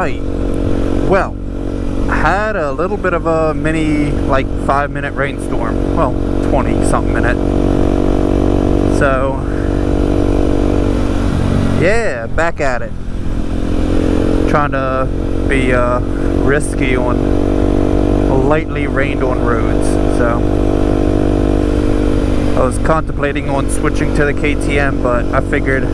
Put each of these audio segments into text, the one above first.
Alright, well, had a little bit of a mini, like, 5-minute rainstorm. Well, 20-something minute. So, yeah, back at it. Trying to be risky on lightly rained on roads. So, I was contemplating on switching to the KTM, but I figured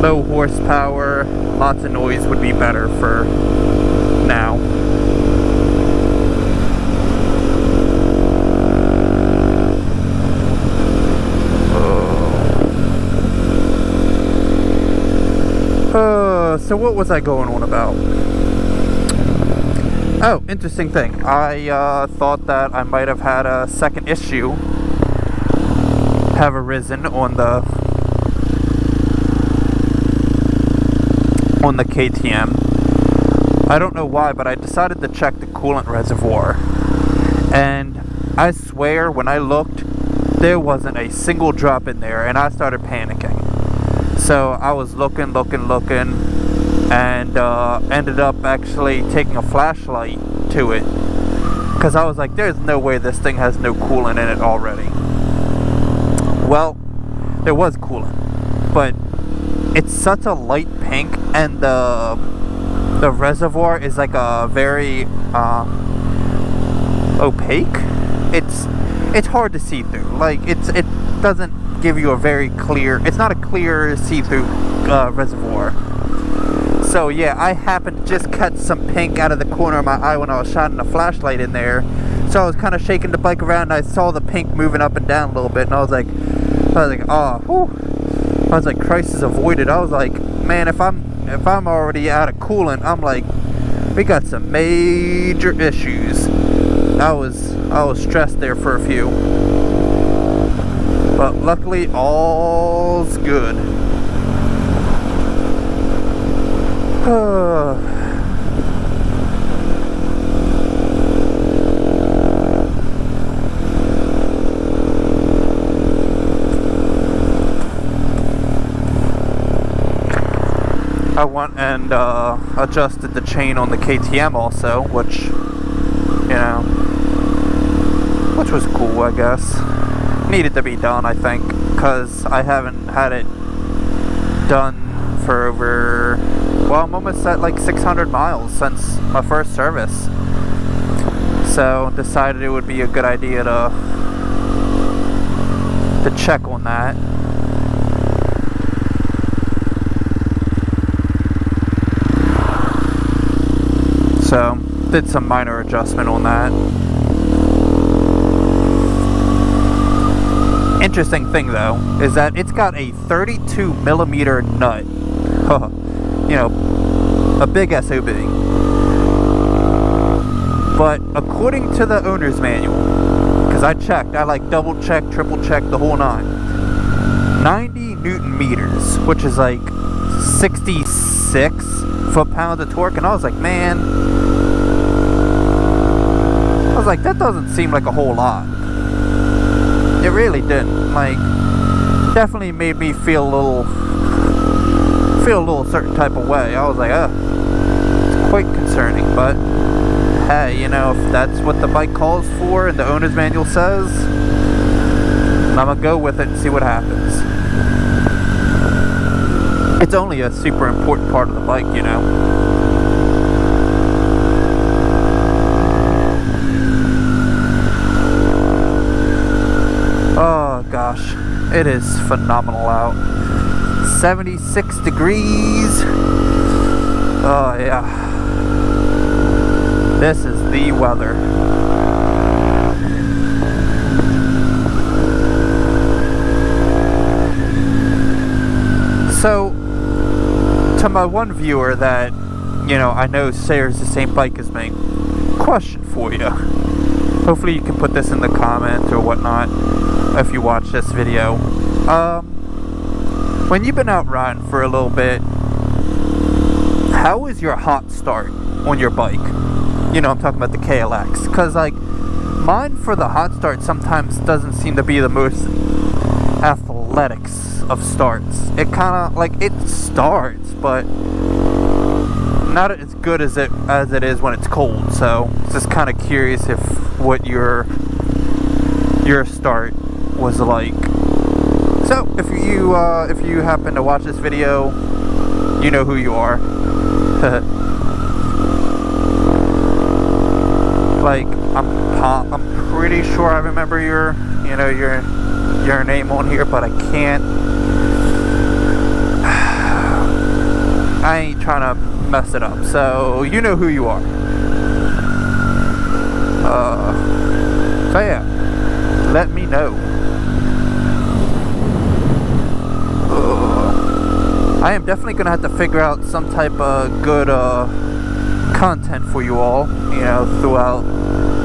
low horsepower, lots of noise would be better for now. So what was I going on about? Oh, interesting thing. I thought that I might have had a second issue have arisen on the KTM. I don't know why, but I decided to check the coolant reservoir, and I swear when I looked, there wasn't a single drop in there, and I started panicking. So I was looking, and ended up actually taking a flashlight to it, because I was like, there's no way this thing has no coolant in it already. Well, there was coolant, but it's such a light pink, and the reservoir is like a very opaque. It's hard to see through. Like it doesn't give you a very clear. It's not a clear see-through reservoir. So yeah, I happened to just catch some pink out of the corner of my eye when I was shining a flashlight in there. So I was kind of shaking the bike around, and I saw the pink moving up and down a little bit, and I was like, oh, whew. I was like, crisis avoided. I was like, man, if I'm already out of coolant, I'm like, we got some major issues. I was stressed there for a few, but luckily all's good. I went and adjusted the chain on the KTM also, which was cool, I guess. Needed to be done, I think, because I haven't had it done for over, well, I'm almost at like 600 miles since my first service. So decided it would be a good idea to check on that. So did some minor adjustment on that. Interesting thing though is that it's got a 32 millimeter nut. A big SOB. But according to the owner's manual, because I checked, I like double checked, triple checked, the whole nine, 90 Newton meters, which is like 66 foot-pounds of torque, and I was like, man, that doesn't seem like a whole lot. It really didn't. Like, definitely made me feel a little certain type of way. I was like, it's quite concerning, but hey, if that's what the bike calls for and the owner's manual says, I'm gonna go with it and see what happens. It's only a super important part of the bike, Oh gosh, it is phenomenal out. 76 degrees. Oh yeah. This is the weather. So, to my one viewer that, I know shares the same bike as me, question for you. Hopefully you can put this in the comments or whatnot if you watch this video. When you've been out riding for a little bit, how is your hot start on your bike? I'm talking about the KLX. Because, like, mine for the hot start sometimes doesn't seem to be the most athletics of starts. It kind of, like, it starts, but not as good as it is when it's cold. So just kind of curious if what your start was like. So if you happen to watch this video, you know who you are. Like I'm pretty sure I remember your name on here, but I can't. I ain't trying to mess it up, so you know who you are. So yeah, let me know. I am definitely gonna have to figure out some type of good content for you all, throughout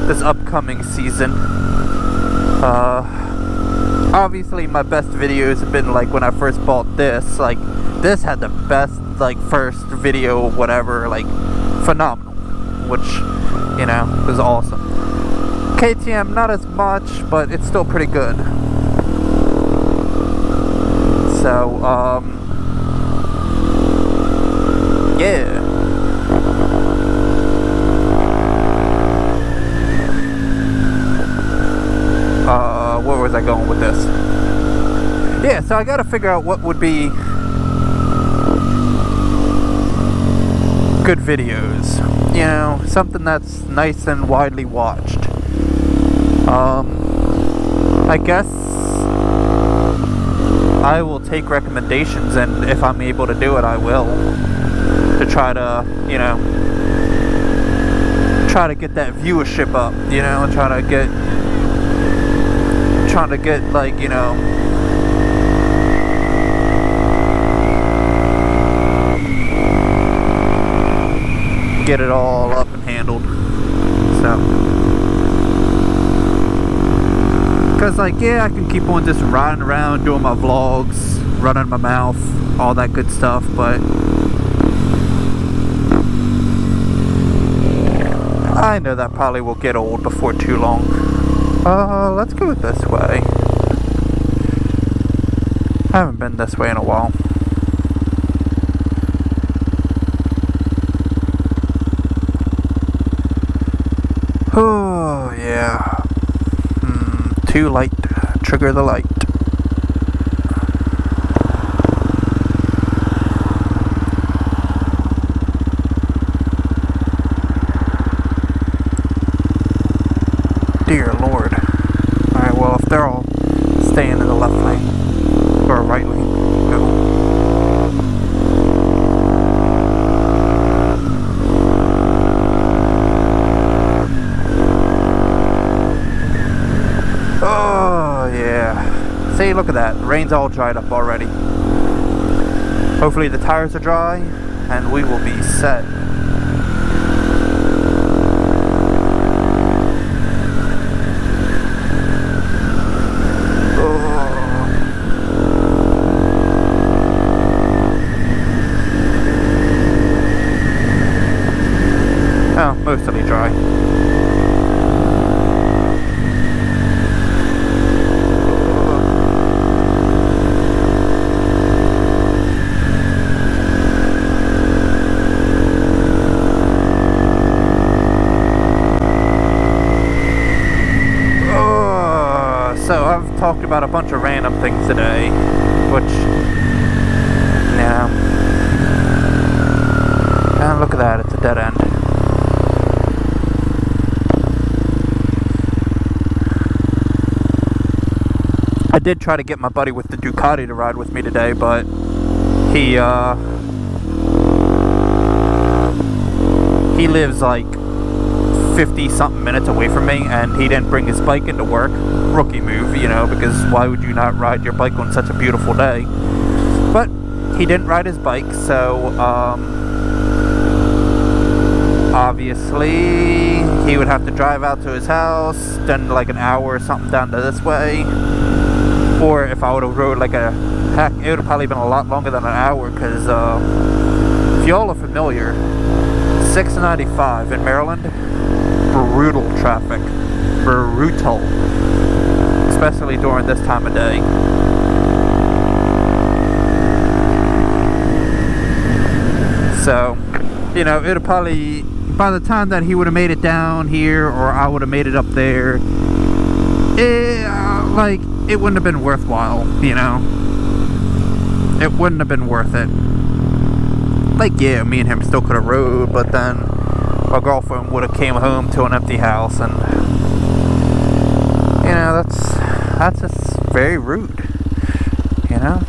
this upcoming season. Obviously my best videos have been like when I first bought this. Like this had the best first video, whatever, phenomenal, which was awesome. KTM not as much, but it's still pretty good. So yeah. Where was I going with this? Yeah, so I gotta figure out what would be good videos. Something that's nice and widely watched. I guess I will take recommendations, and if I'm able to do it, I will. To try to, try to get that viewership up, and try to get get it all up and handled. So, because yeah, I can keep on just riding around doing my vlogs, running my mouth, all that good stuff, but I know that probably will get old before too long. Let's go this way. I haven't been this way in a while. Oh, yeah. Too light. Trigger the light. Dear Lord. Alright, well, if they're all staying in the left lane, or right lane, go. Oh, yeah. See, look at that. The rain's all dried up already. Hopefully the tires are dry, and we will be set. Oh, mostly dry. So I've talked about a bunch of random things today, which, and look at that, it's a dead end. I did try to get my buddy with the Ducati to ride with me today, but he lives like 50-something minutes away from me, and he didn't bring his bike into work. Rookie move, because why would you not ride your bike on such a beautiful day? But he didn't ride his bike, so obviously he would have to drive out to his house, then like an hour or something down to this way. Or if I would have rode it would have probably been a lot longer than an hour, because if y'all are familiar, 695 in Maryland, brutal traffic. Brutal. Especially during this time of day. So, you know, it'll probably, by the time that he would have made it down here, or I would have made it up there, like, it wouldn't have been worthwhile, you know? It wouldn't have been worth it. Like, yeah, me and him still could have rode, but then my girlfriend would have came home to an empty house, and, you know, that's just very rude, you know?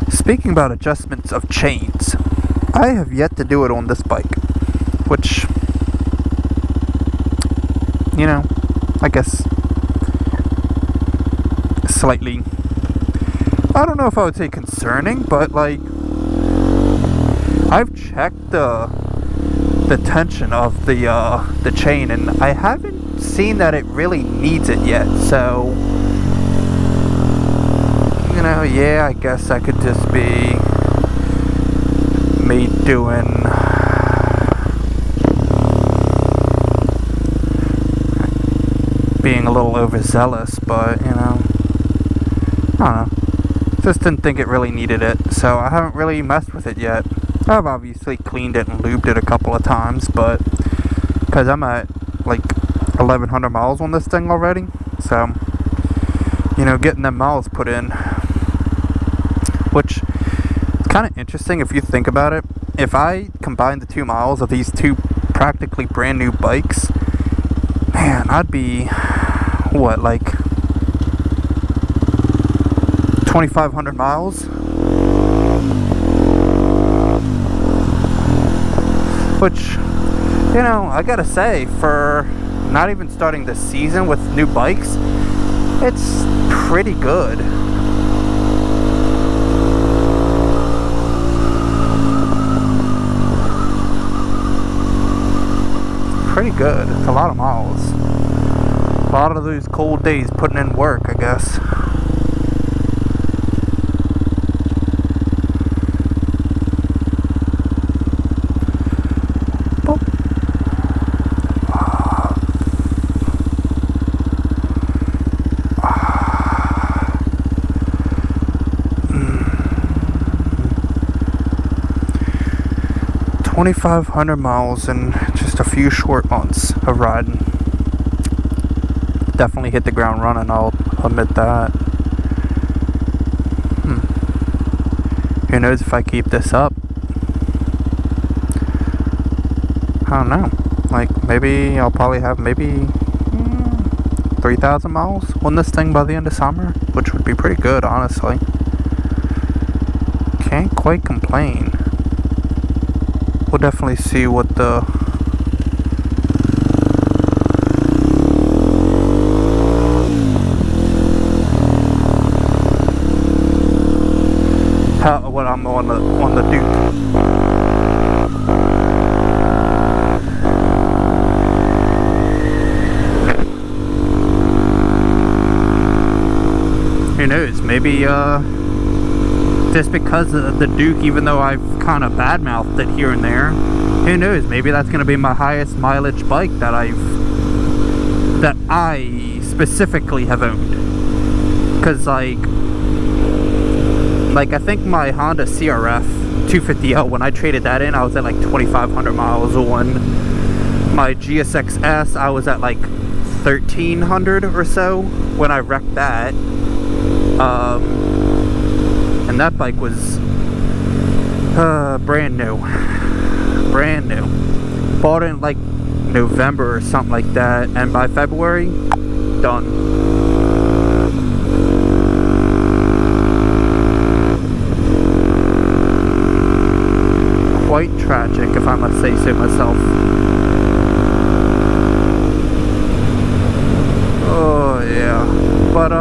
Speaking about adjustments of chains, I have yet to do it on this bike, which, you know, I guess slightly, I don't know if I would say concerning, but like, I've checked the tension of the chain, and I haven't seen that it really needs it yet, so, you know, yeah, I guess that could just be me being a little overzealous, but, you know, I don't know, just didn't think it really needed it, so I haven't really messed with it yet. I've obviously cleaned it and lubed it a couple of times, but, because I'm at, like, 1,100 miles on this thing already, so, you know, getting them miles put in, which is kind of interesting if you think about it. If I combine the 2 miles of these two practically brand new bikes, man, I'd be, what, like 2,500 miles? Which, you know, I gotta say, for not even starting this season with new bikes, it's pretty good. Pretty good. It's a lot of miles. A lot of those cold days putting in work, I guess. Boop. 2,500 miles in just a few short months of riding. Definitely hit the ground running, I'll admit that. Who knows if I keep this up? I don't know. Like, maybe I'll probably have maybe 3,000 miles on this thing by the end of summer, which would be pretty good, honestly. Can't quite complain. We'll definitely see what the what I'm on the Duke. Who knows? Maybe just because of the Duke, even though I've kind of badmouthed it here and there, who knows? Maybe that's going to be my highest mileage bike that I specifically have owned. Because like I think my Honda CRF 250L, when I traded that in, I was at like 2,500 miles. On my GSX-S, I was at like 1,300 or so when I wrecked that. And that bike was brand new. Bought it in like November or something like that, and by February, done. Quite tragic, if I must say so myself. Oh yeah, but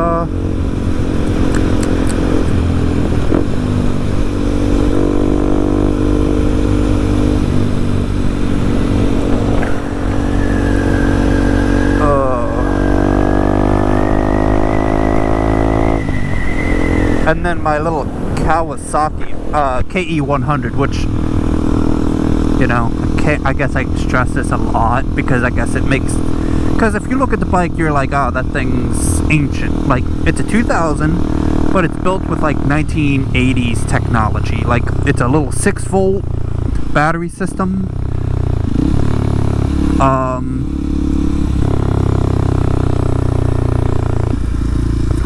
and then my little Kawasaki KE100, which, you know, I guess I stress this a lot because I guess it makes Because if you look at the bike, you're like, oh, that thing's ancient. Like, it's a 2000, but it's built with like 1980s technology. Like, it's a little 6-volt battery system.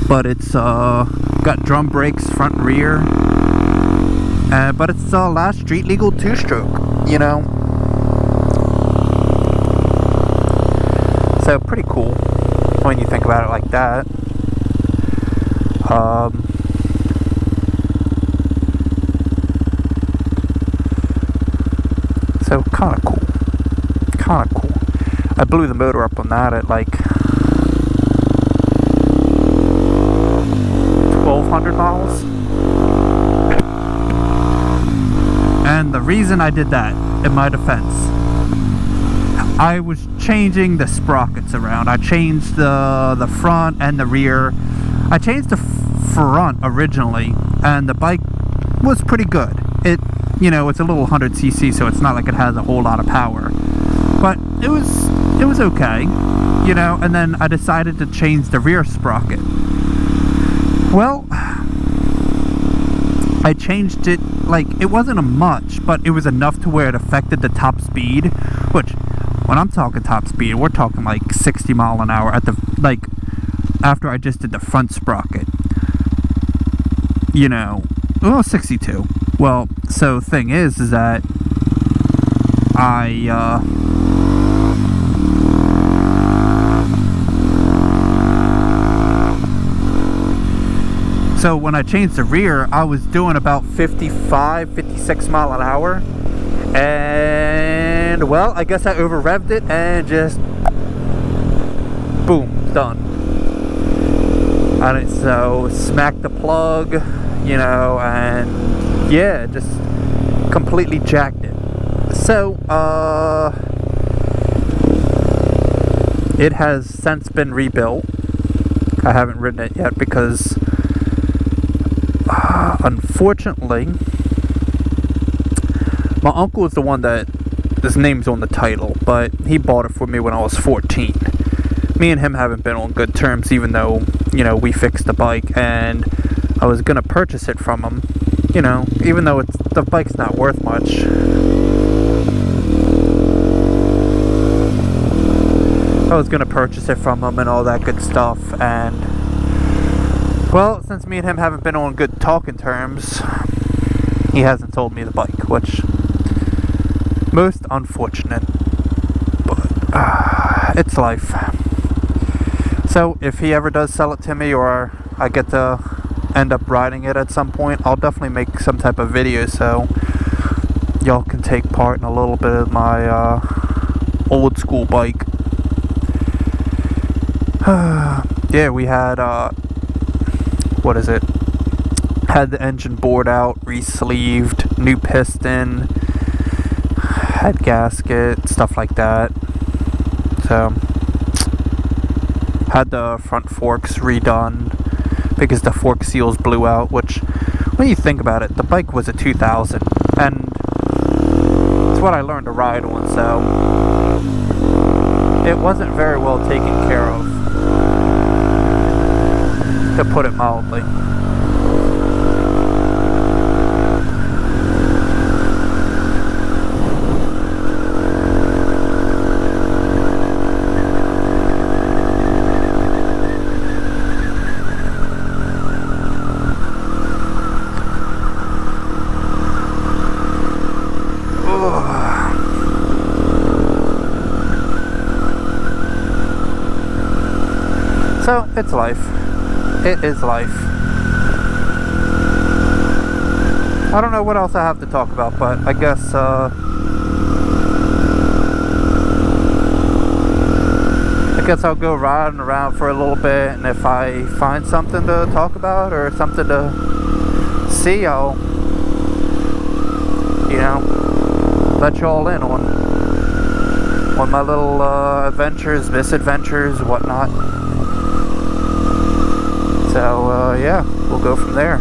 But it's got drum brakes front and rear. But it's last street legal 2-stroke, you know. So pretty cool when you think about it like that. So kind of cool. Kind of cool. I blew the motor up on that at like 1,200 miles. And the reason I did that, in my defense, I was changing the sprockets around. I changed the front and the rear. I changed the front originally, and the bike was pretty good. It, you know, it's a little 100cc, so it's not like it has a whole lot of power. But it was okay, you know. And then I decided to change the rear sprocket. Well, I changed it, like, it wasn't a much, but it was enough to where it affected the top speed, which, when I'm talking top speed, we're talking like 60 mile an hour at the, like, after I just did the front sprocket. You know, well, 62. Well, so thing is that so when I changed the rear, I was doing about 55, 56 mile an hour. And, well, I guess I over-revved it and just, boom, done. And so, smacked the plug, you know, and, yeah, just completely jacked it. So, it has since been rebuilt. I haven't ridden it yet because, unfortunately, my uncle is the one that, his name's on the title, but he bought it for me when I was 14. Me and him haven't been on good terms, even though, you know, we fixed the bike, and I was gonna purchase it from him, you know, even though the bike's not worth much. I was gonna purchase it from him and all that good stuff, and, well, since me and him haven't been on good talking terms, he hasn't sold me the bike, which, most unfortunate, but it's life. So if he ever does sell it to me, or I get to end up riding it at some point, I'll definitely make some type of video so y'all can take part in a little bit of my old school bike. Yeah, we had what is it? Had the engine board out, re-sleeved, new piston, head gasket, stuff like that. So, had the front forks redone because the fork seals blew out, which, when you think about it, the bike was a 2000, and it's what I learned to ride on, so it wasn't very well taken care of, to put it mildly. So, it's life. It is life. I don't know what else I have to talk about, but I guess, I'll go riding around for a little bit, and if I find something to talk about or something to see, I'll, you know, let you all in on my little adventures, misadventures, whatnot. So, yeah, we'll go from there.